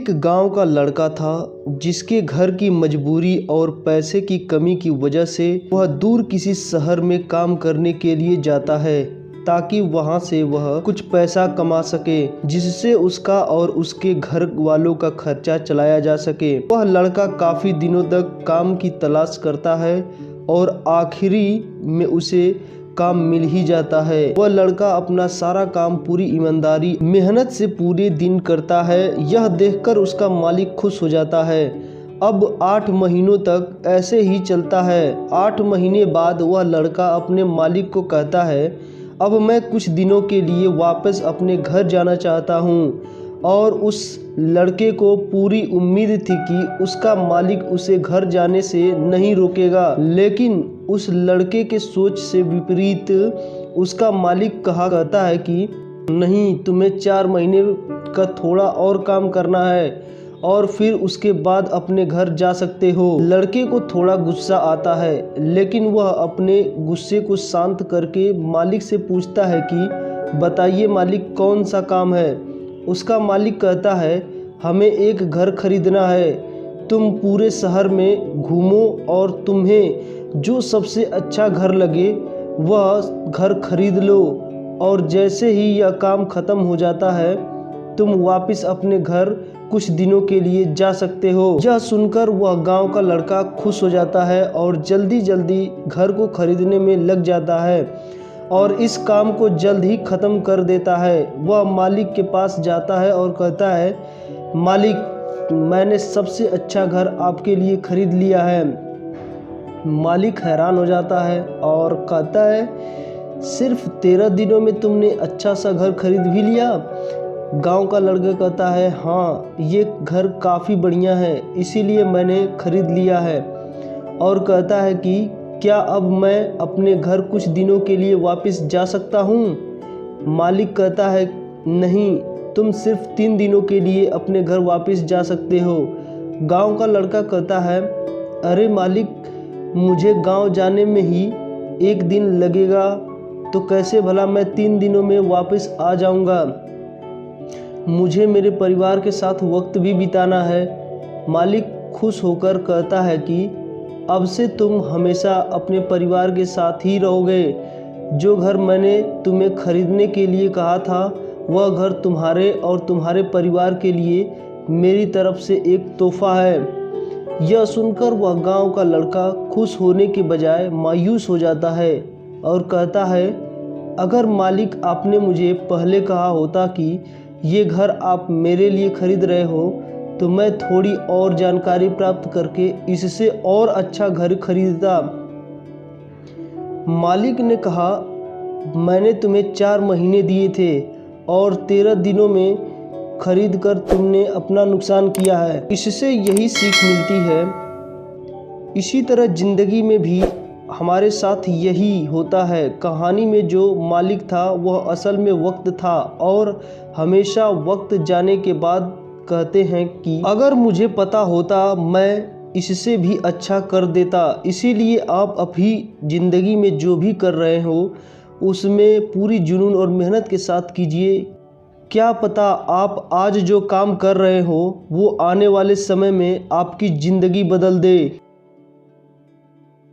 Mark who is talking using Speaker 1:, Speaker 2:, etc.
Speaker 1: एक गांव का लड़का था जिसके घर की मजबूरी और पैसे की कमी की वजह से वह दूर किसी शहर में काम करने के लिए जाता है ताकि वहां से वह कुछ पैसा कमा सके जिससे उसका और उसके घर वालों का खर्चा चलाया जा सके। वह लड़का काफ़ी दिनों तक काम की तलाश करता है और आखिरी में उसे काम मिल ही जाता है। वह लड़का अपना सारा काम पूरी ईमानदारी मेहनत से पूरे दिन करता है। यह देखकर उसका मालिक खुश हो जाता है। अब 8 महीनों तक ऐसे ही चलता है। 8 महीने बाद वह लड़का अपने मालिक को कहता है, अब मैं कुछ दिनों के लिए वापस अपने घर जाना चाहता हूँ। और उस लड़के को पूरी उम्मीद थी कि उसका मालिक उसे घर जाने से नहीं रोकेगा, लेकिन उस लड़के के सोच से विपरीत उसका मालिक कहता है कि नहीं, तुम्हें 4 महीने का थोड़ा और काम करना है और फिर उसके बाद अपने घर जा सकते हो। लड़के को थोड़ा गुस्सा आता है, लेकिन वह अपने गुस्से को शांत करके मालिक से पूछता है कि बताइए मालिक, कौन सा काम है। उसका मालिक कहता है, हमें एक घर खरीदना है। तुम पूरे शहर में घूमो और तुम्हें जो सबसे अच्छा घर लगे वह घर खरीद लो, और जैसे ही यह काम ख़त्म हो जाता है तुम वापस अपने घर कुछ दिनों के लिए जा सकते हो। यह सुनकर वह गांव का लड़का खुश हो जाता है और जल्दी जल्दी घर को खरीदने में लग जाता है और इस काम को जल्द ही ख़त्म कर देता है। वह मालिक के पास जाता है और कहता है, मालिक, मैंने सबसे अच्छा घर आपके लिए खरीद लिया है। मालिक हैरान हो जाता है और कहता है, सिर्फ 13 दिनों में तुमने अच्छा सा घर खरीद भी लिया। गांव का लड़का कहता है, हाँ, ये घर काफ़ी बढ़िया है, इसीलिए मैंने खरीद लिया है। और कहता है कि क्या अब मैं अपने घर कुछ दिनों के लिए वापस जा सकता हूँ। मालिक कहता है, नहीं, तुम सिर्फ 3 दिनों के लिए अपने घर वापस जा सकते हो। गांव का लड़का कहता है, अरे मालिक, मुझे गांव जाने में ही 1 दिन लगेगा, तो कैसे भला मैं 3 दिनों में वापस आ जाऊंगा। मुझे मेरे परिवार के साथ वक्त भी बिताना है। मालिक खुश होकर कहता है कि अब से तुम हमेशा अपने परिवार के साथ ही रहोगे। जो घर मैंने तुम्हें खरीदने के लिए कहा था वह घर तुम्हारे और तुम्हारे परिवार के लिए मेरी तरफ से एक तोहफा है। यह सुनकर वह गांव का लड़का खुश होने के बजाय मायूस हो जाता है और कहता है, अगर मालिक, आपने मुझे पहले कहा होता कि ये घर आप मेरे लिए खरीद रहे हो तो मैं थोड़ी और जानकारी प्राप्त करके इससे और अच्छा घर खरीदता। मालिक ने कहा, मैंने तुम्हें 4 महीने दिए थे और 13 दिनों में खरीद कर तुमने अपना नुकसान किया है। इससे यही सीख मिलती है। इसी तरह ज़िंदगी में भी हमारे साथ यही होता है। कहानी में जो मालिक था वह असल में वक्त था, और हमेशा वक्त जाने के बाद कहते हैं कि अगर मुझे पता होता मैं इससे भी अच्छा कर देता। इसीलिए आप अभी ज़िंदगी में जो भी कर रहे हो उसमें पूरी जुनून और मेहनत के साथ कीजिए। क्या पता आप आज जो काम कर रहे हो वो आने वाले समय में आपकी ज़िंदगी बदल दे।